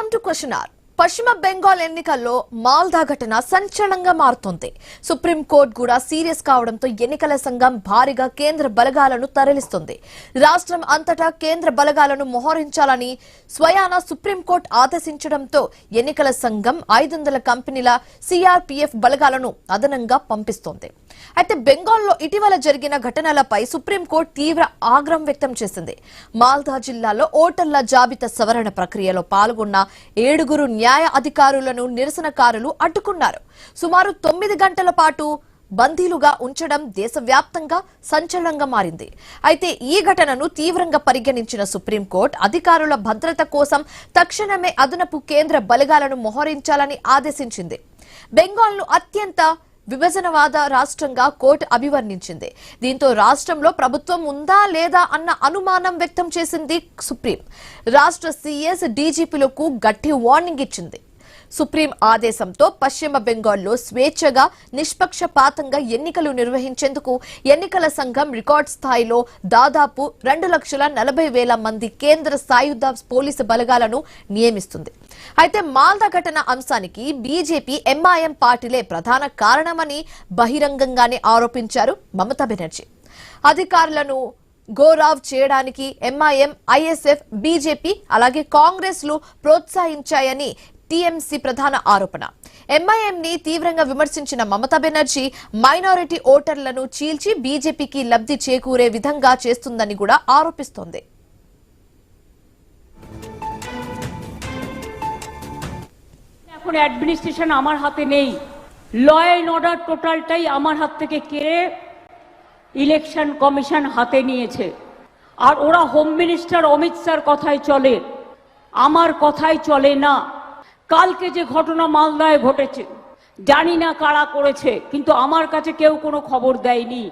Welcome to Question Hour. పశ్చిమ బెంగాల్ ఎన్నికల్లో మాల్దా ఘటన సంచలనంగా మారుతోంది. సుప్రీం కోర్టు కూడా సీరియస్ కావడంతో ఎన్నికల సంఘం భారీగా కేంద్ర బలగాలను తరలిస్తుంది. రాష్ట్రం అంతటా కేంద్ర బలగాలను మోహరించాలని స్వయాన సుప్రీం కోర్టు ఆదేశించడంతో ఎన్నికల సంఘం 500 కంపెనీల సిఆర్పీఎఫ్ బలగాలను అదనంగా పంపిస్తోంది. అయితే బెంగాల్లో ఇటీవల జరిగిన ఘటనలపై సుప్రీం కోర్టు తీవ్ర ఆగ్రహం వ్యక్తం చేసింది. మాల్దా జిల్లాలో ఓటర్ల జాబితా సవరణ ప్రక్రియలో పాల్గొన్న 7 న్యాయ అధికారులను నిరసనకారులు అడ్డుకున్నారు. సుమారు 9 గంటల పాటు బందీలుగా ఉంచడం దేశవ్యాప్తంగా సంచలనంగా మారింది. అయితే ఈ ఘటనను తీవ్రంగా పరిగణించిన సుప్రీంకోర్టు అధికారుల భద్రత కోసం తక్షణమే అదనపు కేంద్ర బలగాలను మోహరించాలని ఆదేశించింది. బెంగాల్ను అత్యంత విభజనవాద రాష్ట్రంగా కోర్టు అభివర్ణించింది. దీంతో రాష్ట్రంలో ప్రభుత్వం ఉందా లేదా అన్న అనుమానం వ్యక్తం చేసింది సుప్రీం. రాష్ట్ర సీఎస్ డీజీపీలకు గట్టి వార్నింగ్ ఇచ్చింది. సుప్రీం ఆదేశంతో పశ్చిమ బెంగాల్లో స్వేచ్ఛగా నిష్పక్షపాతంగా ఎన్నికలు నిర్వహించేందుకు ఎన్నికల సంఘం రికార్డ్ స్థాయిలో దాదాపు 2,40,000 మంది కేంద్ర సాయుధ పోలీసు బలగాలను నియమిస్తుంది. అయితే మాల్దా ఘటన అంశానికి బీజేపీ ఎంఐఎం పార్టీలే ప్రధాన కారణమని బహిరంగంగానే ఆరోపించారు మమతా బెనర్జీ. అధికారులను గోరావ్ చేయడానికి ఎంఐఎం, ఐఎస్ఎఫ్, బీజేపీ అలాగే కాంగ్రెస్ లు ప్రోత్సహించాయని టీఎంసీ ప్రధాన ఆరోపణ. ఎంఐఎం ని తీవ్రంగా విమర్శించిన మమతా బెనర్జీ మైనారిటీ ఓటర్లను చీల్చి బీజేపీకి లబ్ధి చేకూరే విధంగా చేస్తుందని కూడా ఆరోపిస్తోంది. এখন অ্যাডমিনিস্ট্রেশন আমার হাতে নেই, ল অ্যান্ড অর্ডার টোটালটাই আমার হাত থেকে কেড়ে ইলেকশন কমিশন হাতে নিয়েছে। আর ওরা হোম মিনিস্টার অমিত শাহর কথাই চলে, আমার কথাই চলে না। কালকে যে ঘটনা মালদায় ঘটেছে জানি না কারা করেছে, কিন্তু আমার কাছে কেউ কোনো খবর দেয়নি,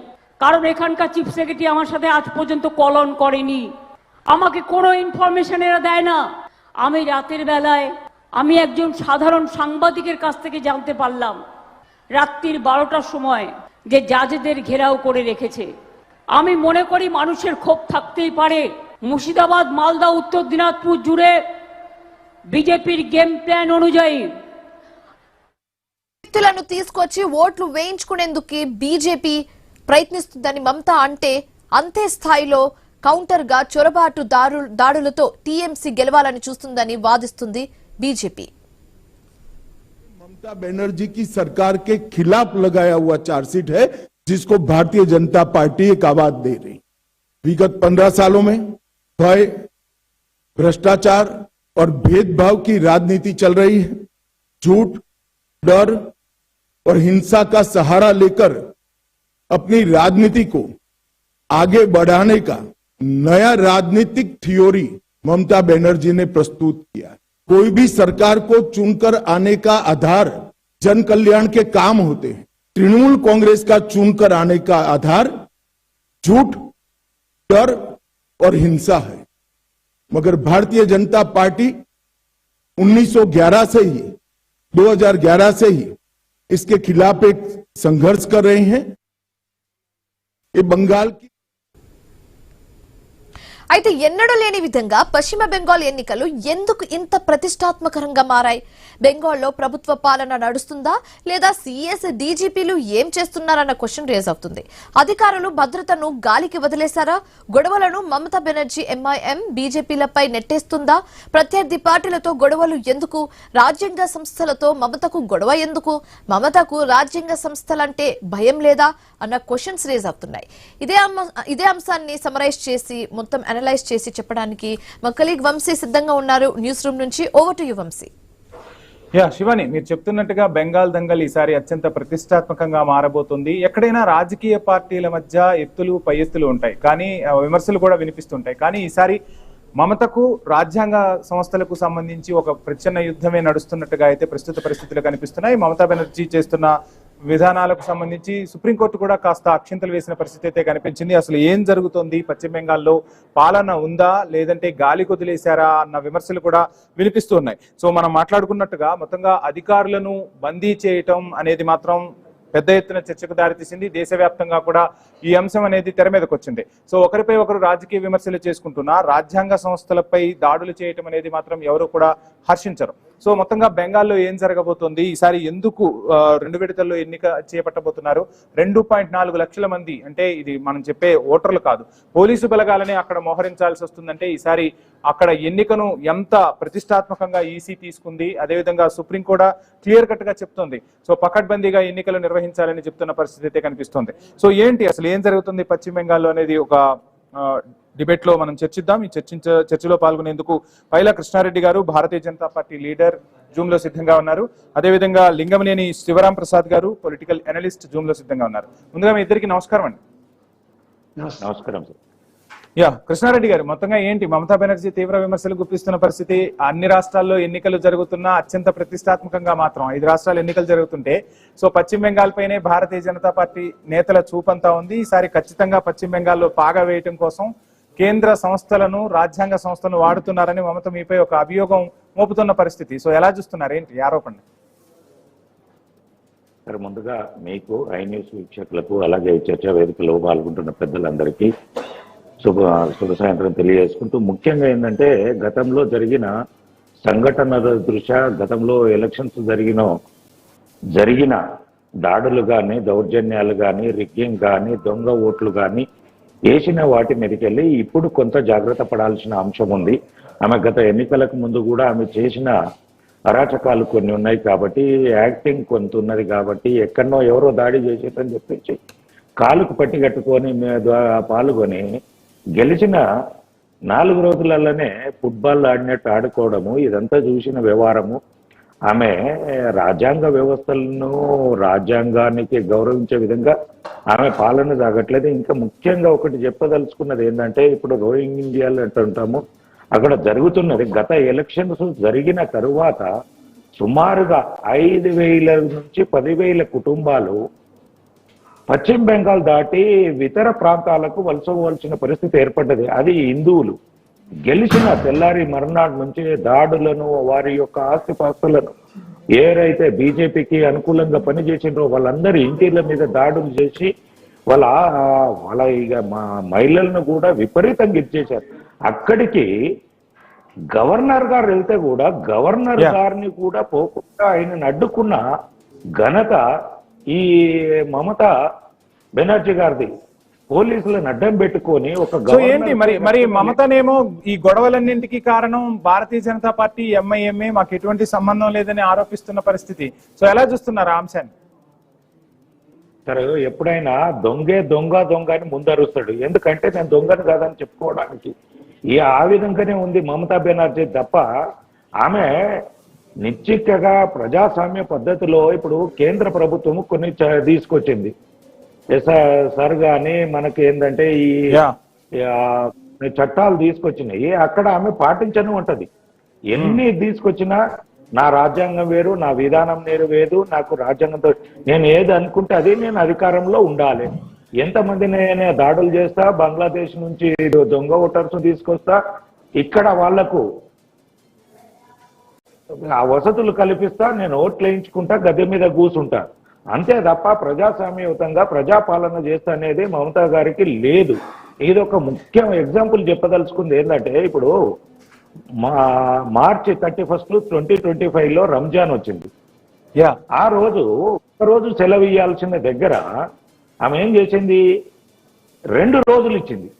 কারণ এখানকার চিফ সেক্রেটারি আমার সাথে আজ পর্যন্ত কলন করেনি, আমাকে কোনো ইনফরমেশন এরা দেয় না। আমি রাতের বেলায় আমি একজন সাধারণ সাংবাদিকের কাছ থেকে জানতে পারলাম রাত্রির 12টার সময় যে জাজেদের ঘেরাও করে রেখেছে। আমি মনে করি মানুষের ক্ষোভ থাকতেই পারে। মুর্শিদাবাদ, মালদা, উত্তর দিনাজপুর জুড়ে బీజేపీ గేమ్ ప్లాన్ అనుజాయి వ్యక్తులను తీసుకొచ్చి ఓట్లు వేయించుకునేందుకు బీజేపీ ప్రయత్నిస్తుందని మమతా అంటే, అంతే స్థాయిలో కౌంటర్ గా చొరబాటు దాడులతో టీఎంసీ గెలవాలని చూస్తుందని వాదిస్తుంది బీజేపీ. ममता बनर्जी की सरकार के खिलाफ लगाया हुआ चार्जशीट है, जिसको भारतीय जनता पार्टी एक आवाज दे रही। विगत 15 सालों में भय, भ्रष्टाचार और भेदभाव की राजनीति चल रही है। झूठ, डर और हिंसा का सहारा लेकर अपनी राजनीति को आगे बढ़ाने का नया राजनीतिक थ्योरी ममता बनर्जी ने प्रस्तुत किया। कोई भी सरकार को चुनकर आने का आधार जन कल्याण के काम होते हैं। तृणमूल कांग्रेस का चुनकर आने का आधार झूठ, डर और हिंसा है। मगर भारतीय जनता पार्टी 1911 से ही 2011 से ही इसके खिलाफ एक संघर्ष कर रहे हैं। ये बंगाल की అయితే ఎన్నడూ లేని విధంగా పశ్చిమ బెంగాల్ ఎన్నికలు ఎందుకు ఇంత ప్రతిష్టాత్మకంగా మారాయి? బెంగాల్లో ప్రభుత్వ పాలన నడుస్తుందా లేదా సీఎస్ డీజీపీలు ఏం చేస్తున్నారన్న క్వశ్చన్ రేజ్ అవుతుంది. అధికారులు భద్రతను గాలికి వదిలేశారా? గొడవలను మమతా బెనర్జీ ఎంఐఎం, బీజేపీలపై నెట్టేస్తుందా? ప్రత్యర్థి పార్టీలతో గొడవలు ఎందుకు? రాజ్యాంగ సంస్థలతో మమతకు గొడవ ఎందుకు? మమతకు రాజ్యాంగ సంస్థలంటే భయం లేదా అన్న క్వశ్చన్స్ రేజ్ అవుతున్నాయి. ఇదే అంశాన్ని సమరైజ్ చేసి మొత్తం అనలైజ్ చేసి చెప్పడానికి మా కలీగ్ వంశీ సిద్ధంగా ఉన్నారు న్యూస్ రూమ్ నుంచి. Over to you Vamshi. Shivani, మీరు చెప్తున్నట్టుగా బెంగాల్ దంగల్ ఈసారి అత్యంత ప్రతిష్టాత్మకంగా మారబోతుంది. ఎక్కడైనా రాజకీయ పార్టీల మధ్య ఎత్తులు పై ఎత్తులు ఉంటాయి, కానీ విమర్శలు కూడా వినిపిస్తుంటాయి. కానీ ఈసారి మమతకు రాజ్యాంగ సంస్థలకు సంబంధించి ఒక ప్రచ్ఛన్న యుద్ధమే నడుస్తున్నట్టుగా అయితే ప్రస్తుత పరిస్థితులు కనిపిస్తున్నాయి. మమతా బెనర్జీ చేస్తున్న విధానాలకు సంబంధించి సుప్రీంకోర్టు కూడా కాస్త అక్షింతలు వేసిన పరిస్థితి అయితే కనిపించింది. అసలు ఏం జరుగుతోంది, పశ్చిమ బెంగాల్లో పాలన ఉందా లేదంటే గాలి కొదిలేశారా అన్న విమర్శలు కూడా వినిపిస్తున్నాయి. సో మనం మాట్లాడుకున్నట్టుగా మొత్తంగా అధికారులను బందీ చేయటం అనేది మాత్రం పెద్ద ఎత్తున చర్చకు దారితీసింది. దేశవ్యాప్తంగా కూడా ఈ అంశం అనేది తెర మీదకి వచ్చింది. సో ఒకరిపై ఒకరు రాజకీయ విమర్శలు చేసుకుంటున్నా రాజ్యాంగ సంస్థలపై దాడులు చేయటం అనేది మాత్రం ఎవరు కూడా హర్షించరు. సో మొత్తంగా బెంగాల్లో ఏం జరగబోతోంది, ఈసారి ఎందుకు 2 విడతల్లో ఎన్నిక చేపట్టబోతున్నారు, 2.4 లక్షల మంది అంటే ఇది మనం చెప్పే ఓటర్లు కాదు, పోలీసు బలగాలనే అక్కడ మోహరించాల్సి వస్తుందంటే ఈసారి అక్కడ ఎన్నికను ఎంత ప్రతిష్టాత్మకంగా ఈసీ తీసుకుంది. అదేవిధంగా సుప్రీం కూడా క్లియర్ కట్ గా చెప్తోంది. సో పకడ్బందీగా ఎన్నికలు నిర్వహించాలని చెప్తున్న పరిస్థితి అయితే కనిపిస్తోంది. సో ఏంటి అసలు ఏం జరుగుతుంది పశ్చిమ బెంగాల్లో అనేది ఒక డిబేట్ లో మనం చర్చిద్దాం. ఈ చర్చలో పాల్గొనేందుకు పైలా కృష్ణారెడ్డి గారు Bharatiya Janata party leader Zoom లో సిద్ధంగా ఉన్నారు. అదేవిధంగా లింగమనేని శివరాం ప్రసాద్ గారు పొలిటికల్ అనలిస్ట్ జూమ్ లో సిద్ధంగా ఉన్నారు. ముందుగా మీ ఇద్దరికి నమస్కారం అండి. నమస్కారం సార్. కృష్ణారెడ్డి గారు, మొత్తంగా ఏంటి మమతా బెనర్జీ తీవ్ర విమర్శలు గుప్పిస్తున్న పరిస్థితి, అన్ని రాష్ట్రాల్లో ఎన్నికలు జరుగుతున్నా అత్యంత ప్రతిష్టాత్మకంగా మాత్రం 5 రాష్ట్రాలు ఎన్నికలు జరుగుతుంటే సో పశ్చిమ బెంగాల్ పైనే భారతీయ జనతా పార్టీ నేతల చూపంతా ఉంది. ఈసారి ఖచ్చితంగా పశ్చిమ బెంగాల్లో పాగా వేయటం కోసం కేంద్ర సంస్థలను రాజ్యాంగ సంస్థలను వాడుతున్నారని మమత మీపై ఒక అభియోగం మోపుతున్న పరిస్థితి. సో ఎలా చూస్తున్నారు, ఏంటి ఆరోపణ? సార్, ముందుగా మీకు ఐ న్యూస్ వీక్షకులకు అలాగే చర్చా వేదికలో పాల్గొంటున్న పెద్దలందరికీ శుభ సాయంత్రం తెలియజేసుకుంటూ, ముఖ్యంగా ఏంటంటే గతంలో జరిగిన సంఘటనల దృష్ట్యా గతంలో ఎలక్షన్స్ జరిగిన దాడులు కానీ దౌర్జన్యాలు కానీ రిగ్గింగ్ కానీ దొంగ ఓట్లు కానీ వేసిన వాటి మీదకెళ్ళి ఇప్పుడు కొంత జాగ్రత్త పడాల్సిన అంశం ఉంది. ఆమె గత ఎన్నికలకు ముందు కూడా ఆమె చేసిన అరాచకాలు కొన్ని ఉన్నాయి కాబట్టి, యాక్టింగ్ కొంత ఉన్నది కాబట్టి, ఎక్కడనో ఎవరో దాడి చేసేటని చెప్పేసి కాలుకు పట్టి కట్టుకొని పాల్గొని గెలిచిన 4 రోజులలోనే ఫుట్బాల్ ఆడినట్టు ఆడుకోవడము, ఇదంతా చూసిన వ్యవహారము. ఆమె రాజ్యాంగ వ్యవస్థలను రాజ్యాంగానికి గౌరవించే విధంగా ఆమె పాలన సాగట్లేదు. ఇంకా ముఖ్యంగా ఒకటి చెప్పదలుచుకున్నది ఏంటంటే, ఇప్పుడు రోయింగ్ ఇండియాలో అంటుంటాము, అక్కడ జరుగుతున్నది గత ఎలక్షన్స్ జరిగిన తరువాత సుమారుగా 5,000 నుంచి 10,000 కుటుంబాలు పశ్చిమ బెంగాల్ దాటి ఇతర ప్రాంతాలకు వలసవలసిన పరిస్థితి ఏర్పడ్డది. అది హిందువులు గెలిచిన తెల్లారి మర్నాడు నుంచి దాడులను, వారి యొక్క ఆస్తిపాస్తులను ఏరైతే బీజేపీకి అనుకూలంగా పనిచేసిండ్రో వాళ్ళందరి ఇంటిల మీద దాడులు చేసి వాళ్ళ ఇక మహిళలను కూడా విపరీతంగా ఇచ్చేశారు. అక్కడికి గవర్నర్ గారు వెళ్తే కూడా గవర్నర్ గారిని కూడా పోకుండా ఆయనను అడ్డుకున్న ఘనత ఈ మమతా బెనర్జీ గారిది. పోలీసులను అడ్డం పెట్టుకొని ఏంటి మరి మమతనేమో ఈ గొడవలన్నింటికి కారణం భారతీయ జనతా పార్టీ ఎంఐఎంఏ, మాకు ఎటువంటి సంబంధం లేదని ఆరోపిస్తున్న పరిస్థితి. సో ఎలా చూస్తున్నారు ఆ అంశాన్ని? సరే, ఎప్పుడైనా దొంగ అని ముందరుస్తాడు. ఎందుకంటే నేను దొంగను కాదని చెప్పుకోవడానికి. ఆ విధంగానే ఉంది మమతా బెనర్జీ తప్ప. ఆమె నిశ్చితగా ప్రజాస్వామ్య పద్ధతిలో ఇప్పుడు కేంద్ర ప్రభుత్వము కొన్ని తీసుకొచ్చింది. సార్ గాని మనకి ఏంటంటే ఈ చట్టాలు తీసుకొచ్చినాయి, అక్కడ ఆమె పాటించను ఉంటది. ఎన్ని తీసుకొచ్చినా నా రాజ్యాంగం వేరు, నా విధానం వేరు, నాకు రాజ్యాంగంతో నేను ఏది అనుకుంటే అది నేను అధికారంలో ఉండాలి. ఎంతమంది నేను దాడులు చేస్తా, బంగ్లాదేశ్ నుంచి దొంగ ఓటర్స్ తీసుకొస్తా, ఇక్కడ వాళ్లకు ఆ వసతులు కల్పిస్తా, నేను ఓట్లు వేయించుకుంటా, గద్దె మీద కూర్చుంటా, అంతే తప్ప ప్రజాస్వామ్యయుతంగా ప్రజాపాలన చేస్తా అనేది మమతా గారికి లేదు. ఇదొక ముఖ్యం ఎగ్జాంపుల్ చెప్పదలుచుకుంది ఏంటంటే, ఇప్పుడు మార్చి 31 2025లో రంజాన్ వచ్చింది. ఆ రోజు ఒక్కరోజు సెలవు ఇవ్వాల్సిన దగ్గర ఆమె ఏం చేసింది, 2 రోజులు ఇచ్చింది.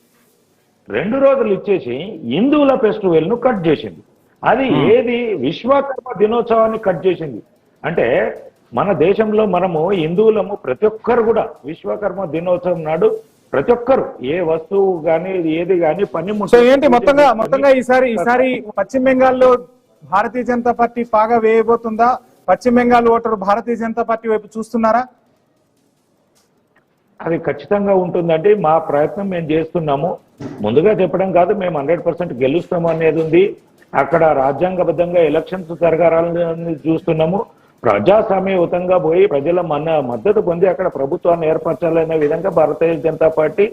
2 రోజులు ఇచ్చేసి హిందువుల ఫెస్టివల్ ను కట్ చేసింది. అది ఏది, విశ్వకర్మ దినోత్సవాన్ని కట్ చేసింది. అంటే మన దేశంలో మనము హిందువులము ప్రతి ఒక్కరు కూడా విశ్వకర్మ దినోత్సవం నాడు ప్రతి ఒక్కరు ఏ వస్తువు గాని ఏది గాని పని. ఏంటి మొత్తంగా ఈసారి పశ్చిమ బెంగాల్లో భారతీయ జనతా పార్టీ పాగా వేయబోతుందా? పశ్చిమ బెంగాల్ ఓటరు భారతీయ జనతా పార్టీ వైపు చూస్తున్నారా? అది ఖచ్చితంగా ఉంటుందండి. మా ప్రయత్నం మేము చేస్తున్నాము. ముందుగా చెప్పడం కాదు, మేము 100% గెలుస్తాము అనేది ఉంది. అక్కడ రాజ్యాంగబద్ధంగా ఎలక్షన్స్ జరగాలని చూస్తున్నాము. ప్రజాస్వామ్యయుతంగా పోయి ప్రజల మద్దతు పొంది అక్కడ ప్రభుత్వాన్ని ఏర్పరచాలనే విధంగా భారతీయ జనతా పార్టీ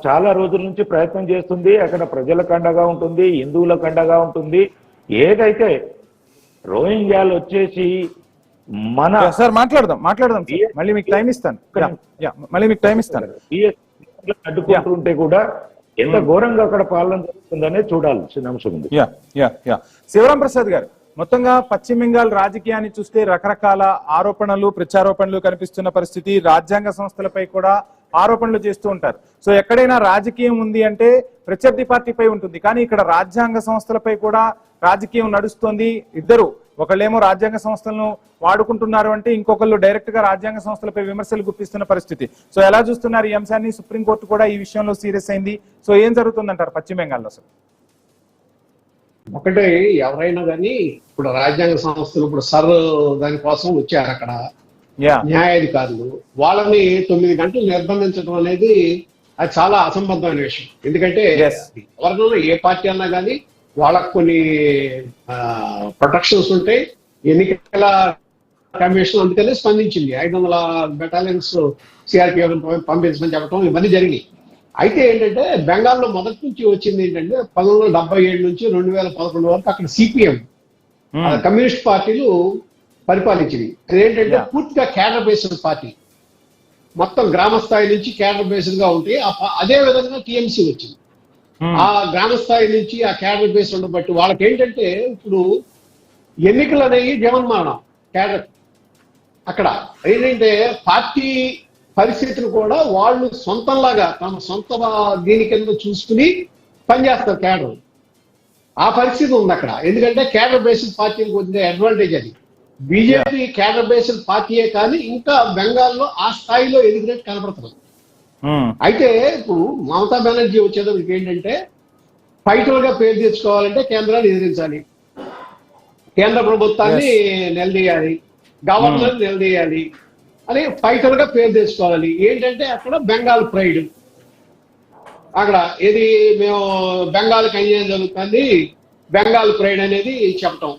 చాలా రోజుల నుంచి ప్రయత్నం చేస్తుంది. అక్కడ ప్రజలకు అండగా ఉంటుంది, హిందువులకు అండగా ఉంటుంది. ఏదైతే రోహింగ్యాలు వచ్చేసి మన సార్ మాట్లాడదాం సార్. మళ్ళీ మీకు టైం ఇస్తాను. మళ్ళీ మీకు టైం ఇస్తాను. అడ్డుకుంటుంటే కూడా ఎంత ఘోరంగా అక్కడ పాలన జరుగుతుందనే చూడాల్సిన అంశం ఉంది. శివరాం ప్రసాద్ గారు, మొత్తంగా పశ్చిమ బెంగాల్ రాజకీయాన్ని చూస్తే రకరకాల ఆరోపణలు ప్రత్యారోపణలు కనిపిస్తున్న పరిస్థితి. రాజ్యాంగ సంస్థలపై కూడా ఆరోపణలు చేస్తూ ఉంటారు. సో ఎక్కడైనా రాజకీయం ఉంది అంటే ప్రత్యర్థి పార్టీపై ఉంటుంది, కానీ ఇక్కడ రాజ్యాంగ సంస్థలపై కూడా రాజకీయం నడుస్తోంది. ఇద్దరు, ఒకళ్ళేమో రాజ్యాంగ సంస్థలను వాడుకుంటున్నారు అంటే ఇంకొకళ్ళు డైరెక్ట్ గా రాజ్యాంగ సంస్థలపై విమర్శలు గుప్పిస్తున్న పరిస్థితి. సో ఎలా చూస్తున్నారు ఈ అంశాన్ని? సుప్రీంకోర్టు కూడా ఈ విషయంలో సీరియస్ అయింది. సో ఏం జరుగుతుందంటారు పశ్చిమ బెంగాల్లో? అసలు ఒకటే, ఎవరైనా కానీ ఇప్పుడు రాజ్యాంగ సంస్థలు ఇప్పుడు దానికోసం వచ్చారు అక్కడ న్యాయాధికారులు, వాళ్ళని 9 గంటలు నిర్బంధించడం అనేది అది చాలా అసంబద్ధమైన విషయం. ఎందుకంటే ఎవరినైనా ఏ పార్టీ అన్నా కానీ వాళ్ళకు కొన్ని ప్రొటెక్షన్స్ ఉంటాయి. ఎన్నికల కమిషన్ అందుకనే స్పందించింది. 500 బెటాలియన్స్ సిఆర్పిఎఫ్ పంపించమని చెప్పడం ఇవన్నీ జరిగినాయి. అయితే ఏంటంటే బెంగాల్లో మొదటి నుంచి వచ్చింది ఏంటంటే 1977 నుంచి 2011 వరకు అక్కడ సిపిఎం కమ్యూనిస్ట్ పార్టీలు పరిపాలించింది. అదేంటంటే పూర్తిగా కేడర్ బేస్డ్ పార్టీ, మొత్తం గ్రామ స్థాయి నుంచి కేడర్ బేస్డ్ గా ఉంటే అదే విధంగా టీఎంసీ వచ్చింది. ఆ గ్రామ స్థాయి నుంచి ఆ కేడర్ బేస్ ఉండబట్టి వాళ్ళకి ఏంటంటే ఇప్పుడు ఎన్నికలు అనేవి జగన్మరణం కేడర్. అక్కడ ఏంటంటే పార్టీ పరిస్థితిని కూడా వాళ్ళు సొంతంలాగా తమ సొంత దీని కింద చూసుకుని పనిచేస్తారు కేడర్. ఆ పరిస్థితి ఉంది అక్కడ. ఎందుకంటే కేడర్ బేస్డ్ పార్టీలకు వచ్చే అడ్వాంటేజ్ అది. బీజేపీ కేడర్ బేస్డ్ పార్టీయే కానీ ఇంకా బెంగాల్లో ఆ స్థాయిలో ఎదిగినట్టు కనపడుతుంది. అయితే ఇప్పుడు మమతా బెనర్జీ వచ్చేటప్పటికి ఏంటంటే ఫైటర్ గా పేరు తెచ్చుకోవాలంటే కేంద్రాన్ని ఎదిరించాలి, కేంద్ర ప్రభుత్వాన్ని నిలదీయాలి, గవర్నర్ నిలదీయాలి అని ఫైటర్ గా పేరు తెచ్చుకోవాలి. ఏంటంటే అక్కడ బెంగాల్ ప్రైడ్, అక్కడ ఏది మేము బెంగాల్కి అన్యాయం జరుగుతుంది, బెంగాల్ ప్రైడ్ అనేది చెప్పటం,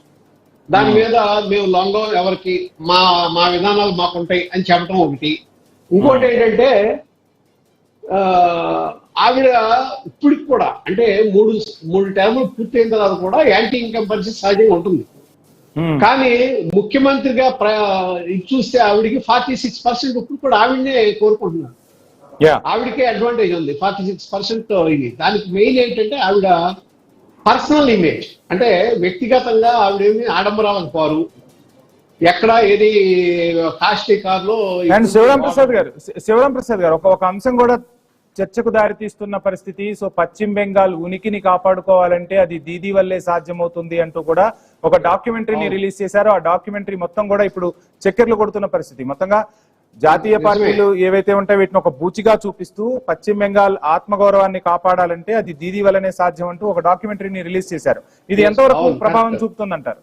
దాని మీద మేము లొంగం ఎవరికి, మా విధానాలు మాకుంటాయి అని చెప్పటం ఒకటి. ఇంకోటి ఏంటంటే ఆవిడ ఇప్పటికి కూడా అంటే మూడు టర్ములు పూర్తయిన తర్వాత కూడా యాంటీ ఇన్కంబెన్సీ సహజంగా ఉంటుంది. కానీ ముఖ్యమంత్రిగా ఇది చూస్తే ఆవిడికి 46% ఇప్పుడు కూడా ఆవిడనే కోరుకుంటున్నారు. ఆవిడకే అడ్వాంటేజ్ ఉంది 46% ఇది. దానికి మెయిన్ ఏంటంటే ఆవిడ పర్సనల్ ఇమేజ్, అంటే వ్యక్తిగతంగా ఆవిడేమి ఆడంబరాలకు పోరు, ఎక్కడ ఏది కాస్ట్లీ కార్లో. అండ్ శివరాం ప్రసాద్ గారు ఒక అంశం కూడా చర్చకు దారితీస్తున్న పరిస్థితి. సో పశ్చిమ బెంగాల్ ఉనికిని కాపాడుకోవాలంటే అది దీదీ వల్లే సాధ్యమవుతుంది అంటూ కూడా ఒక డాక్యుమెంటరీని రిలీజ్ చేశారు. ఆ డాక్యుమెంటరీ మొత్తం కూడా ఇప్పుడు చక్కెర్లు కొడుతున్న పరిస్థితి. మొత్తంగా జాతీయ పార్టీలు ఏవైతే ఉంటాయో వీటిని ఒక బూచిగా చూపిస్తూ పశ్చిమ బెంగాల్ ఆత్మగౌరవాన్ని కాపాడాలంటే అది దీదీ వల్లనే సాధ్యం అంటూ ఒక డాక్యుమెంటరీని రిలీజ్ చేశారు. ఇది ఎంతవరకు ప్రభావం చూపుతుందంటారు?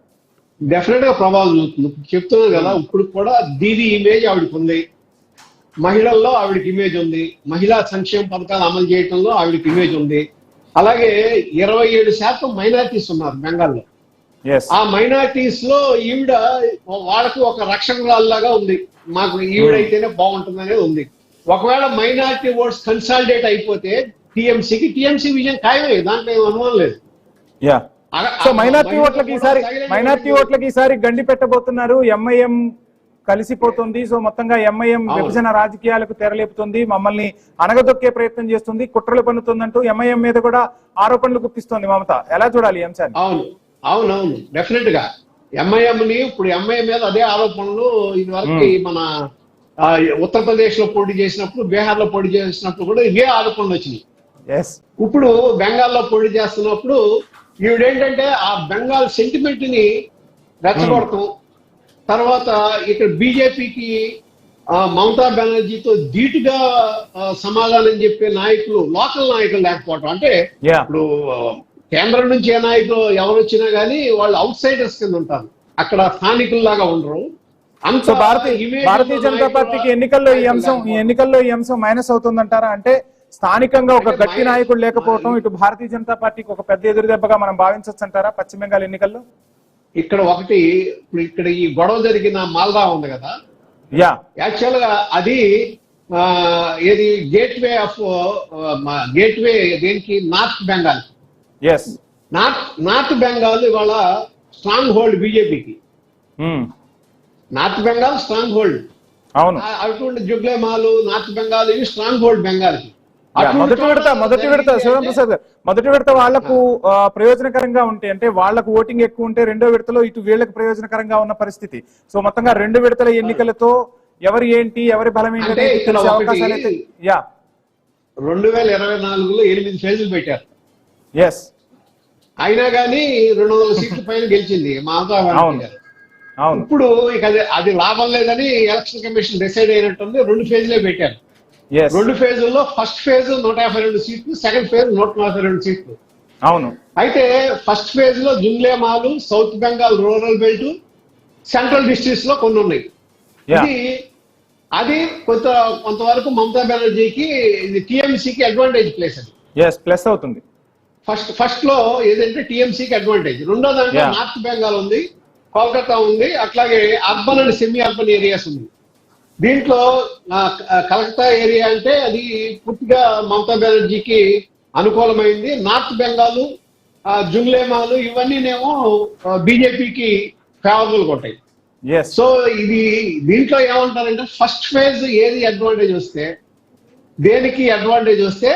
డెఫినెట్ గా ప్రభావం చూపుతుంది. చెప్తున్నాను కదా, ఇప్పుడు కూడా దీదీ ఇమేజ్ ఆవిడకి ఉంది, మహిళల్లో ఆవిడకి ఇమేజ్ ఉంది, మహిళా సంక్షేమ పథకాలు అమలు చేయడంలో ఆవిడకి ఇమేజ్ ఉంది. అలాగే 27% మైనారిటీస్ ఉన్నారు బెంగాల్లో. ఆ మైనారిటీస్ లో ఈవిడ వాళ్ళకి ఒక రక్షకురాల్లాగా ఉంది, మాకు ఈవిడైతేనే బాగుంటుందనే ఉంది. ఒకవేళ మైనారిటీ ఓట్స్ కన్సాలిడేట్ అయిపోతే టీఎంసీ విజయం ఖాయమే, దాంట్లో ఏం అనుమానం లేదు. సో మైనారిటీ ఓట్లకి ఈసారి గండి పెట్టబోతున్నారు. ఎంఐఎం కలిసిపోతుంది. సో మొత్తంగా ఎంఐఎం విభజన రాజకీయాలకు తెరలేపుతుంది, మమ్మల్ని అనగదొక్కే ప్రయత్నం చేస్తుంది, కుట్రలు పన్నుతుందంటూ ఎంఐఎం మీద కూడా ఆరోపణలు గుప్పిస్తోంది మమత. ఎలా చూడాలి ఈ అంశాన్ని? అవునవును, డెఫినెట్ గా ఎంఐఎం ని ఇప్పుడు ఎంఐఎం మీద అదే ఆరోపణలు ఇది వరకు మన ఉత్తరప్రదేశ్ లో పోటీ చేసినప్పుడు, బీహార్ లో పోటీ చేసినప్పుడు కూడా ఇవే ఆరోపణలు వచ్చినాయి. ఇప్పుడు బెంగాల్లో పోటీ చేస్తున్నప్పుడు ఈవిడేంటంటే ఆ బెంగాల్ సెంటిమెంట్ ని రెచ్చగొడతాం, తర్వాత ఇక్కడ బీజేపీకి మమతా బెనర్జీతో ధీటుగా సమాధానం చెప్పే నాయకులు, లోకల్ నాయకులు లేకపోవటం. అంటే ఇప్పుడు కేంద్రం నుంచి ఏ నాయకులు ఎవరు వచ్చినా కానీ వాళ్ళు అవుట్ సైడర్స్ కింద ఉంటారు, అక్కడ స్థానికుల్లాగా ఉండరు. అంత భారతీయ జనతా పార్టీకి ఎన్నికల్లో ఈ అంశం మైనస్ అవుతుందంటారా? అంటే స్థానికంగా ఒక గట్టి నాయకుడు లేకపోవడం ఇటు భారతీయ జనతా పార్టీకి ఒక పెద్ద ఎదురు దెబ్బగా మనం భావించవచ్చు అంటారా పశ్చిమ బెంగాల్ ఎన్నికల్లో? ఇక్కడ ఒకటి, ఇప్పుడు ఇక్కడ ఈ గొడవ జరిగిన మాల్దా ఉంది కదా, యాక్చువల్ గా అది ఏది గేట్వే దేనికి నార్త్ బెంగాల్. నార్త్ బెంగాల్ ఇవాళ స్ట్రాంగ్ హోల్డ్ బీజేపీకి. North Bengal strong hold. అవును, అటువంటి జుగ్లేమాలు, నార్త్ బెంగాల్ ఇవి స్ట్రాంగ్ హోల్డ్ బెంగాల్ కి. మొదటి విడత శివరాం ప్రసాద్ గారు, మొదటి విడత వాళ్లకు ప్రయోజనకరంగా ఉంటే, అంటే వాళ్లకు ఓటింగ్ ఎక్కువ ఉంటే రెండో విడతలో ఇటు వీళ్ళకి ప్రయోజనకరంగా ఉన్న పరిస్థితి. సో మొత్తంగా 2 విడతల ఎన్నికలతో ఎవరు ఏంటి, ఎవరి బలం ఏంటి తెలిసే అవకాశాలు అయితే 2024లో 8 ఫేజులు పెట్టారు. ఎస్, అయినా కానీ 200 సీట్ల పైన గెలిచింది మమతా బెనర్జీ గారు. ఇప్పుడు ఇక అది లాభం లేదని ఎలక్షన్ కమిషన్ డిసైడ్ అయినట్టుంది. 2 ఫేజ్లే పెట్టారు. 2 ఫేజుల్లో ఫస్ట్ ఫేజ్ 152 సీట్లు, సెకండ్ ఫేజ్ 142 సీట్లు. అవును. అయితే ఫస్ట్ ఫేజ్ లో జుంగ్లేమాలు, south Bengal rural belt, central districts లో కొన్ని ఉన్నాయి. అది కొంతవరకు మమతా బెనర్జీకి, ఇది టీఎంసీకి అడ్వాంటేజ్ ప్లేస్. అది ప్లస్ అవుతుంది. ఫస్ట్ లో ఏదంటే టీఎంసీకి అడ్వాంటేజ్. రెండో దాంట్లో నార్త్ బెంగాల్ ఉంది, కోల్కతా ఉంది, అట్లాగే urban and semi urban areas ఉంది. దీంట్లో కలకత్తా ఏరియా అంటే అది పూర్తిగా మమతా బెనర్జీకి అనుకూలమైంది. నార్త్ బెంగాల్, జుంగ్లేమాలు ఇవన్నీనేమో బీజేపీకి ఫేవరబుల్ గా ఉంటాయి. సో ఇది దీంట్లో ఏమంటారంటే ఫస్ట్ ఫేజ్ ఏది అడ్వాంటేజ్ వస్తే, దేనికి అడ్వాంటేజ్ వస్తే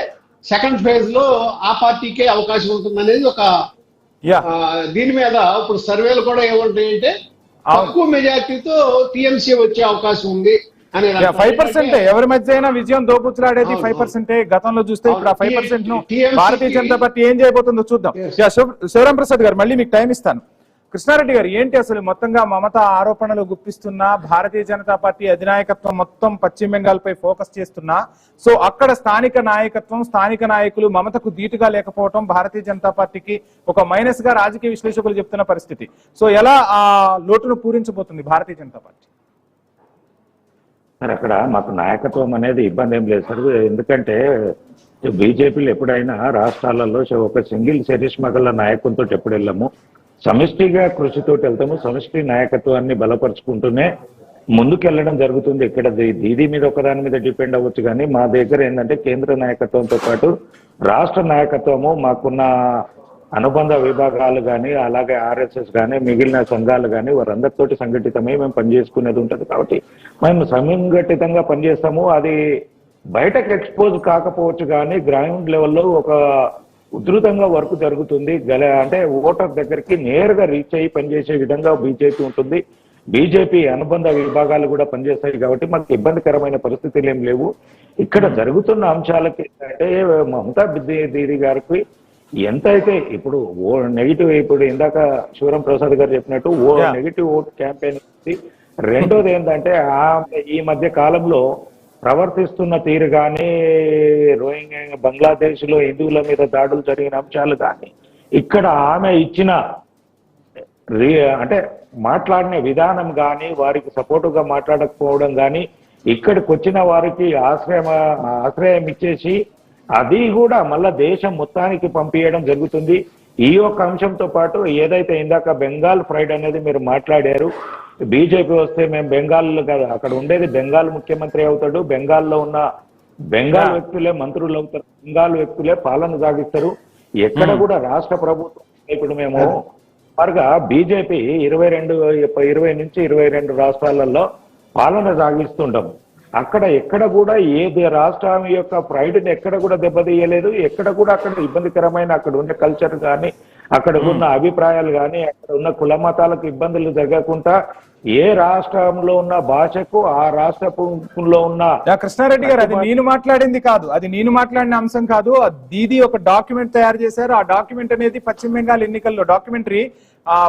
సెకండ్ ఫేజ్ లో ఆ పార్టీకే అవకాశం ఉంటుంది అనేది ఒక దీని మీద ఇప్పుడు సర్వేలు కూడా ఏమంటాయంటే తక్కువ మెజార్టీతో టీఎంసీ వచ్చే అవకాశం ఉంది అనే 5%. ఎవరి మధ్య అయినా విజయం దోపుచ్చులాడేది 5%. గతంలో చూస్తే ఇప్పుడు ఆ 5% ను భారతీయ జనతా పార్టీ ఏం చేయబోతుందో చూద్దాం. శివరాం ప్రసాద్ గారు, మళ్ళీ మీకు టైం ఇస్తాను. కృష్ణారెడ్డి గారు, ఏంటి అసలు మొత్తంగా మమతా ఆరోపణలు గుప్పిస్తున్న భారతీయ జనతా పార్టీ అధినాయకత్వం మొత్తం పశ్చిమ బెంగాల్ పై ఫోకస్ చేస్తున్నా, సో అక్కడ స్థానిక నాయకత్వం, స్థానిక నాయకులు మమతకు ధీటుగా లేకపోవడం భారతీయ జనతా పార్టీకి ఒక మైనస్ గా రాజకీయ విశ్లేషకులు చెప్తున్న పరిస్థితి. సో ఎలా ఆ లోటును పూరించబోతుంది భారతీయ జనతా పార్టీ? సార్, అక్కడ మాకు నాయకత్వం అనేది ఇబ్బంది ఏం లేదు సార్. ఎందుకంటే బీజేపీలు ఎప్పుడైనా రాష్ట్రాలలో ఒక సింగిల్ చరిష్మా నాయకులతో ఎప్పుడు వెళ్ళాము, సమిష్టిగా కృషితోటి వెళ్తాము. సమిష్టి నాయకత్వాన్ని బలపరుచుకుంటూనే ముందుకెళ్లడం జరుగుతుంది. ఇక్కడ దీది మీద ఒకదాని మీద డిపెండ్ అవ్వచ్చు, కానీ మా దగ్గర ఏంటంటే కేంద్ర నాయకత్వంతో పాటు రాష్ట్ర నాయకత్వము, మాకున్న అనుబంధ విభాగాలు కానీ, అలాగే ఆర్ఎస్ఎస్ కానీ, మిగిలిన సంఘాలు కానీ, వారందరితోటి సంఘటితమై మేము పనిచేసుకునేది ఉంటుంది. కాబట్టి మేము సంఘటితంగా పనిచేస్తాము. అది బయటకు ఎక్స్పోజ్ కాకపోవచ్చు, కానీ గ్రౌండ్ లెవెల్లో ఒక ఉధృతంగా వర్క్ జరుగుతుంది. అంటే ఓటర్ దగ్గరికి నేరుగా రీచ్ అయ్యి పనిచేసే విధంగా బీజేపీ ఉంటుంది. బీజేపీ అనుబంధ విభాగాలు కూడా పనిచేస్తాయి. కాబట్టి మాకు ఇబ్బందికరమైన పరిస్థితులు ఏం లేవు. ఇక్కడ జరుగుతున్న అంశాలకి అంటే మమతా దీది గారికి ఎంతైతే ఇప్పుడు నెగిటివ్, ఇప్పుడు ఇందాక శివరాం ప్రసాద్ గారు చెప్పినట్టు నెగిటివ్ ఓట్ క్యాంపెయిన్ ఉంది. రెండోది ఏంటంటే ఈ మధ్య కాలంలో ప్రవర్తిస్తున్న తీరు కానీ, రోహింగ్యా బంగ్లాదేశ్ లో హిందువుల మీద దాడులు జరిగిన అంశాలు కానీ, ఇక్కడ ఆమె ఇచ్చిన అంటే మాట్లాడిన విధానం కానీ, వారికి సపోర్టుగా మాట్లాడకపోవడం కానీ, ఇక్కడికి వచ్చిన వారికి ఆశ్రయం ఇచ్చేసి అది కూడా మళ్ళా దేశం మొత్తానికి పంపించడం జరుగుతుంది. ఈ ఒక్క అంశంతో పాటు ఏదైతే ఇందాక బెంగాల్ ప్రైడ్ అనేది మీరు మాట్లాడారు, బీజేపీ వస్తే మేము బెంగాల్ కాదు, అక్కడ ఉండేది బెంగాల్ ముఖ్యమంత్రి అవుతాడు, బెంగాల్లో ఉన్న బెంగాల్ వ్యక్తులే మంత్రులు అవుతారు, బెంగాల్ వ్యక్తులే పాలన సాగిస్తారు. ఎక్కడ కూడా రాష్ట్ర ప్రభుత్వం ఇప్పుడు మేము వారుగా బీజేపీ 20 నుంచి 22 రాష్ట్రాలలో పాలన సాగిస్తుంటాము. అక్కడ ఎక్కడ కూడా ఏది రాష్ట్రం యొక్క ప్రైడ్ని ఎక్కడ కూడా దెబ్బతీయలేదు. ఎక్కడ కూడా అక్కడ ఇబ్బందికరమైన అక్కడ ఉన్న కల్చర్ కానీ, అక్కడ ఉన్న అభిప్రాయాలు కానీ, అక్కడ ఉన్న కుల మతాలకు ఇబ్బందులు జరగకుండా ఏ రాష్ట్రంలో ఉన్న భాషకు ఆ రాష్ట్రంలో ఉన్న కృష్ణారెడ్డి గారు, అది నేను మాట్లాడింది కాదు, అది నేను మాట్లాడిన అంశం కాదు. దీది ఒక డాక్యుమెంట్ తయారు చేశారు. ఆ డాక్యుమెంట్ అనేది పశ్చిమ బెంగాల్ ఎన్నికల్లో డాక్యుమెంటరీ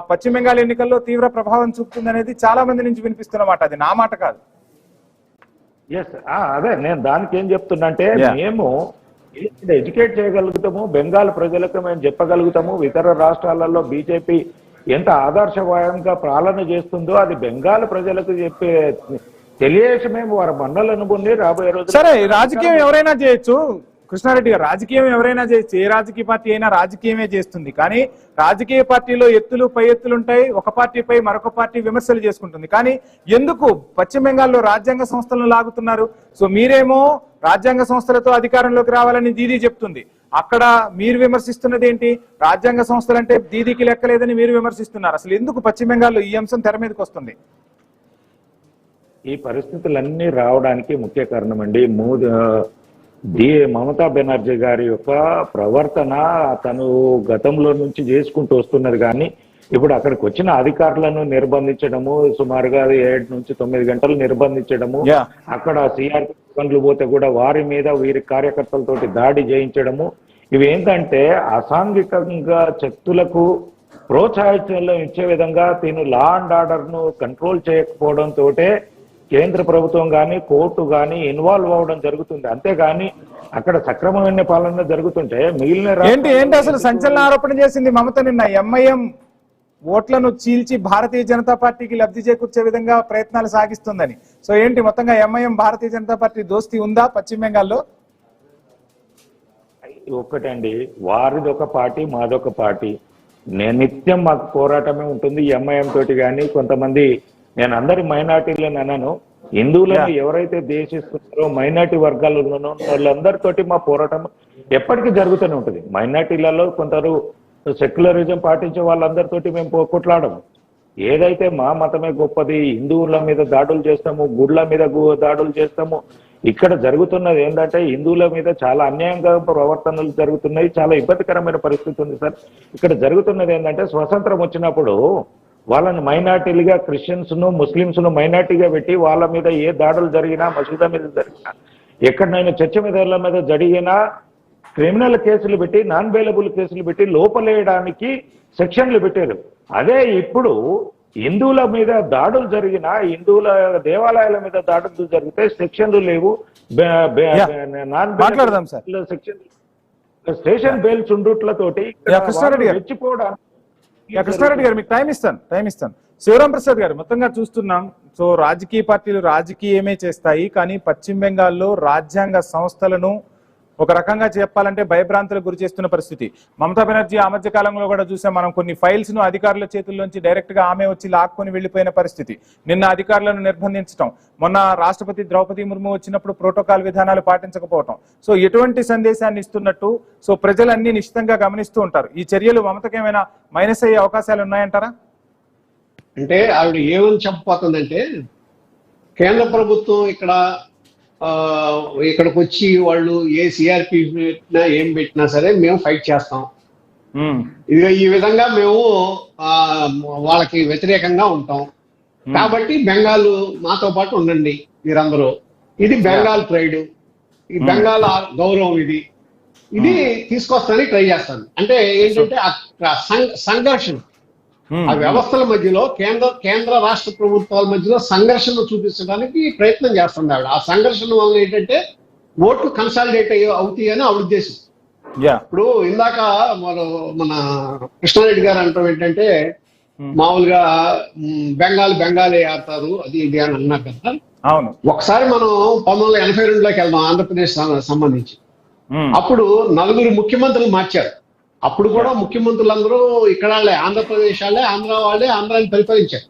పశ్చిమ బెంగాల్ ఎన్నికల్లో తీవ్ర ప్రభావం చూపుతుంది అనేది చాలా మంది నుంచి వినిపిస్తున్నమాట. అది నా మాట కాదు. అదే నేను దానికి ఏం చెప్తున్నా అంటే, మేము ఎడ్యుకేట్ చేయగలుగుతాము, బెంగాల్ ప్రజలకు మేము చెప్పగలుగుతాము ఇతర రాష్ట్రాలలో బీజేపీ ఎంత ఆదర్శవాయంగా పాలన చేస్తుందో అది బెంగాల్ ప్రజలకు చెప్పే తెలియజేసి మేము వారి మన్నలను పొంది రాబోయే రోజు. సరే, రాజకీయం ఎవరైనా చేయొచ్చు కృష్ణారెడ్డి గారు, రాజకీయం ఎవరైనా చేయొచ్చు, ఏ రాజకీయ పార్టీ అయినా రాజకీయమే చేస్తుంది. కానీ రాజకీయ పార్టీలో ఎత్తులు పై ఎత్తులు ఉంటాయి. ఒక పార్టీపై మరొక పార్టీ విమర్శలు చేసుకుంటుంది. కానీ ఎందుకు పశ్చిమ బెంగాల్లో రాజ్యాంగ సంస్థలను లాగుతున్నారు? సో మీరేమో రాజ్యాంగ సంస్థలతో అధికారంలోకి రావాలని దీదీ చెప్తుంది, అక్కడ మీరు విమర్శిస్తున్నది ఏంటి? రాజ్యాంగ సంస్థలు అంటే దీదీకి లెక్కలేదని మీరు విమర్శిస్తున్నారు. అసలు ఎందుకు పశ్చిమ బెంగాల్లో ఈ అంశం తెర మీదకి వస్తుంది? ఈ పరిస్థితులన్నీ రావడానికి ముఖ్య కారణం అండి మమతా బెనర్జీ గారి యొక్క ప్రవర్తన తను గతంలో నుంచి చేసుకుంటూ వస్తున్నది. కానీ ఇప్పుడు అక్కడికి వచ్చిన అధికారులను నిర్బంధించడము, సుమారుగా 7 నుంచి 9 గంటలు నిర్బంధించడము, అక్కడ సిఆర్పి పనులు పోతే కూడా వారి మీద వీరి కార్యకర్తలతోటి దాడి చేయించడము, ఇవి ఏంటంటే అసాంఘికంగా శక్తులకు ప్రోత్సాహం ఇచ్చే విధంగా తిను లా అండ్ ఆర్డర్ ను కంట్రోల్ చేయకపోవడంతో కేంద్ర ప్రభుత్వం కానీ కోర్టు కానీ ఇన్వాల్వ్ అవ్వడం జరుగుతుంది. అంతేగాని అక్కడ సక్రమమైన పాలన జరుగుతుంటే మిగిలిన ఏంటి అసలు సంచలన ఆరోపణ చేసింది మమత నిన్న? ఎంఐఎం ఓట్లను చీల్చి భారతీయ జనతా పార్టీకి లబ్ధి చేకూర్చే విధంగా ప్రయత్నాలు సాగిస్తుందని. సో ఏంటి మొత్తంగా ఎంఐఎం భారతీయ జనతా పార్టీ దోస్తీ ఉందా పశ్చిమ బెంగాల్లో? ఒక్కటండి, వారిది ఒక పార్టీ, మాదొక పార్టీ. నిత్యం మాకు పోరాటమే ఉంటుంది ఎంఐఎం తోటి. కానీ కొంతమంది, నేను అందరి మైనార్టీలను అన్నాను, హిందువులను ఎవరైతే దేశిస్తున్నారో మైనార్టీ వర్గాలు ఉన్నారో వాళ్ళందరితోటి మా పోరాటం ఎప్పటికీ జరుగుతూనే ఉంటుంది. మైనార్టీలలో కొందరు సెక్యులరిజం పాటించే వాళ్ళందరితోటి మేము కొట్లాడము. ఏదైతే మా మతమే గొప్పది, హిందువుల మీద దాడులు చేస్తాము, గుడ్ల మీద దాడులు చేస్తాము. ఇక్కడ జరుగుతున్నది ఏంటంటే హిందువుల మీద చాలా అన్యాయంగా ప్రవర్తనలు జరుగుతున్నాయి. చాలా ఇబ్బందికరమైన పరిస్థితి ఉంది సార్. ఇక్కడ జరుగుతున్నది ఏంటంటే స్వతంత్రం వచ్చినప్పుడు వాళ్ళని మైనార్టీలుగా క్రిస్టియన్స్ ను ముస్లింస్ ను మైనార్టీగా పెట్టి వాళ్ళ మీద ఏ దాడులు జరిగినా, మసీదా మీద జరిగినా, ఎక్కడైనా చర్చ మీద జరిగినా క్రిమినల్ కేసులు పెట్టి, నాన్ బెయిలబుల్ కేసులు పెట్టి లోపలేయడానికి సెక్షన్లు పెట్టారు. అదే ఇప్పుడు హిందువుల మీద దాడులు జరిగినా, హిందువుల దేవాలయాల మీద దాడులు జరిగితే సెక్షన్లు లేవు, నాన్ సెక్షన్ స్టేషన్ బెయిల్స్ ఉండుట్లతోటి రెచ్చిపోవడానికి. కృష్ణారెడ్డి గారు మీకు టైం ఇస్తాను. శివరాం ప్రసాద్ గారు, మొత్తంగా చూస్తున్నాం. సో రాజకీయ పార్టీలు రాజకీయమే చేస్తాయి, కానీ పశ్చిమ బెంగాల్లో రాజ్యాంగ సంస్థలను ఒక రకంగా చెప్పాలంటే భయభ్రాంతులకు గురి చేస్తున్న పరిస్థితి. మమతా బెనర్జీ ఆ మధ్య కాలంలో కూడా చూసాం మనం, కొన్ని ఫైల్స్ ను అధికారుల చేతుల్లోంచి డైరెక్ట్ గా ఆమె వచ్చి లాక్కొని వెళ్లిపోయిన పరిస్థితి. నిన్న అధికారులను నిర్బంధించడం, మొన్న రాష్ట్రపతి ద్రౌపది ముర్ము వచ్చినప్పుడు ప్రోటోకాల్ విధానాలు పాటించకపోవటం. సో ఎటువంటి సందేశాన్ని ఇస్తున్నట్టు సో ప్రజలన్నీ నిశ్చితంగా గమనిస్తూ ఉంటారు. ఈ చర్యలు మమతకి ఏమైనా మైనస్ అయ్యే అవకాశాలు ఉన్నాయంటారా? అంటే ఆవిడ ఏమని చెప్పబోతుందంటే, కేంద్ర ప్రభుత్వం ఇక్కడికి వచ్చి వాళ్ళు ఏ సిఆర్పి పెట్టినా ఏం పెట్టినా సరే మేము ఫైట్ చేస్తాం, ఈ విధంగా మేము వాళ్ళకి వ్యతిరేకంగా ఉంటాం, కాబట్టి బెంగాల్ మాతో పాటు ఉండండి మీరందరూ, ఇది బెంగాల్ ప్రైడ్, ఈ బెంగాల్ గౌరవం, ఇది తీసుకొస్తానికి ట్రై చేస్తాను. అంటే ఏంటంటే సంఘర్షణ, ఆ వ్యవస్థల మధ్యలో కేంద్ర రాష్ట్ర ప్రభుత్వాల మధ్యలో సంఘర్షణ చూపించడానికి ప్రయత్నం చేస్తుంది ఆవిడ. ఆ సంఘర్షణ వల్ల ఏంటంటే ఓట్లు కన్సాలిడేట్ అవుతాయి అని ఆవిడ ఉద్దేశం. ఇప్పుడు ఇందాక మన కృష్ణారెడ్డి గారు అంటాం ఏంటంటే, మామూలుగా బెంగాలీ ఆడతారు అది ఇది అని అన్నారు కదా. అవును, ఒకసారి మనం 1982లోకి వెళ్దాం, ఆంధ్రప్రదేశ్ సంబంధించి. అప్పుడు 4 ముఖ్యమంత్రులు మార్చారు. అప్పుడు కూడా ముఖ్యమంత్రులందరూ ఇక్కడ వాళ్ళే, ఆంధ్రప్రదేశ్ వాళ్ళే, ఆంధ్ర వాళ్ళే, ఆంధ్రాని పరిపాలించారు.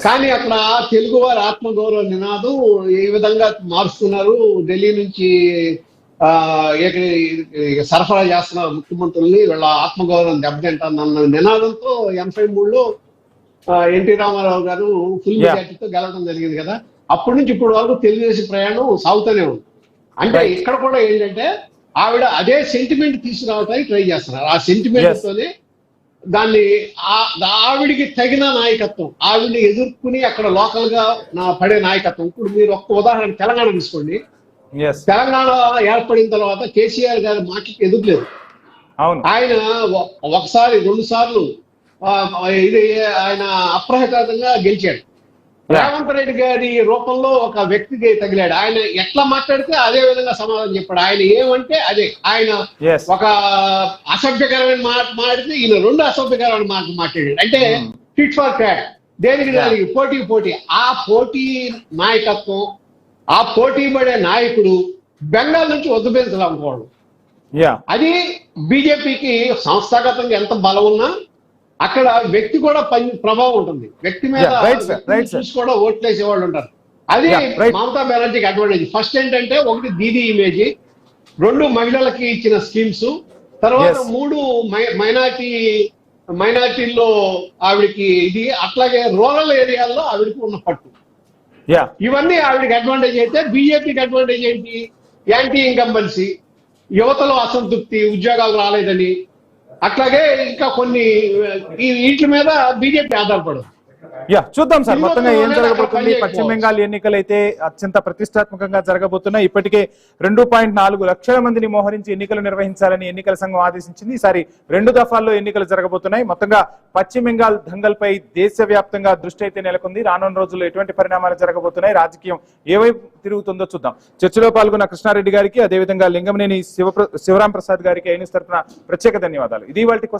కానీ అక్కడ తెలుగు వారి ఆత్మగౌరవ నినాదం ఏ విధంగా మారుస్తున్నారు, ఢిల్లీ నుంచి సరఫరా చేస్తున్నారు ముఖ్యమంత్రుల్ని, వీళ్ళ ఆత్మగౌరవం దెబ్బతింటారన్న నినాదంతో 83లో ఎన్టీ రామారావు గారు ఫుల్ మెజార్టీతో గెలవడం జరిగింది కదా. అప్పటి నుంచి ఇప్పుడు వరకు తెలుగుదేశం ప్రయాణం సాగుతూనే ఉంది. అంటే ఇక్కడ కూడా ఏంటంటే ఆవిడ అదే సెంటిమెంట్ తీసుకురావడానికి ట్రై చేస్తున్నారు. ఆ సెంటిమెంట్ తోనే దాన్ని ఆవిడికి తగిన నాయకత్వం, ఆవిడని ఎదుర్కొని అక్కడ లోకల్ గా పడే నాయకత్వం. ఇప్పుడు మీరు ఒక్క ఉదాహరణ తెలంగాణ తీసుకోండి. తెలంగాణ ఏర్పడిన తర్వాత కేసీఆర్ గారి మాటకి ఎదురులేదు. ఆయన ఒకసారి 2 సార్లు ఆయన అప్రహతంగా గెలిచాడు. రేవంత్ రెడ్డి గారి రూపంలో ఒక వ్యక్తికి తగిలాడు. ఆయన ఎట్లా మాట్లాడితే అదే విధంగా సమాధానం చెప్పాడు. ఆయన ఏమంటే అదే. ఆయన ఒక అసభ్యకరమైన మాట మాట్లాడితే ఈయన 2 అసభ్యకరమైన మాట మాట్లాడాడు. అంటే ఫిట్ ఫర్ క్యాట్, దేనికి దానికి పోటీ. ఆ పోటీ నాయకత్వం, ఆ పోటీ పడే నాయకుడు బెంగాల్ నుంచి వదిలించాలనుకోవడం, అది బీజేపీకి సంస్థాగతంగా ఎంత బలం ఉన్నా అక్కడ వ్యక్తి కూడా ప్రభావం ఉంటుంది. వ్యక్తి మీద చూసి కూడా ఓట్లు వేసే వాళ్ళు ఉంటారు. అది మమతా బెనర్జీకి అడ్వాంటేజ్. ఫస్ట్ ఏంటంటే, 1 దీదీ ఇమేజ్, 2 మహిళలకి ఇచ్చిన స్కీమ్స్, తర్వాత 3 మైనార్టీల్లో ఆవిడకి ఇది, అట్లాగే రూరల్ ఏరియాల్లో ఆవిడకి ఉన్న పట్టు. యా ఇవన్నీ ఆవిడకి అడ్వాంటేజ్ అయితే బీజేపీకి అడ్వాంటేజ్ ఏంటి? యాంటీ ఇన్కంబెన్సీ, యువతలో అసంతృప్తి, ఉద్యోగాలు రాలేదని, అట్లాగే ఇంకా కొన్ని వీటి మీద బీజేపీ ఆధారపడదు. యా చూద్దాం సార్ మొత్తంగా ఏం యువతలోనే జరగబోతుంది. అక్కడ పశ్చిమ బెంగాల్ ఎన్నికలు అయితే అత్యంత ప్రతిష్టాత్మకంగా జరగబోతున్నాయి. ఇప్పటికే 2.4 లక్షల మందిని మోహరించి ఎన్నికలు నిర్వహించాలని ఎన్నికల సంఘం ఆదేశించింది. ఈసారి 2 దఫాల్లో ఎన్నికలు జరగబోతున్నాయి. మొత్తంగా పశ్చిమ బెంగాల్ దంగల్ పై దేశవ్యాప్తంగా దృష్టి అయితే నెలకొంది. రానున్న రోజుల్లో ఎటువంటి పరిణామాలు జరగబోతున్నాయి, రాజకీయం ఏ వైపు తిరుగుతుందో చూద్దాం. చర్చలో పాల్గొన్న కృష్ణారెడ్డి గారికి, అదేవిధంగా లింగంనేని శివరాం ప్రసాద్ గారికి ఐన్యూస్ తరఫున ప్రత్యేక ధన్యవాదాలు. ఇది వాటి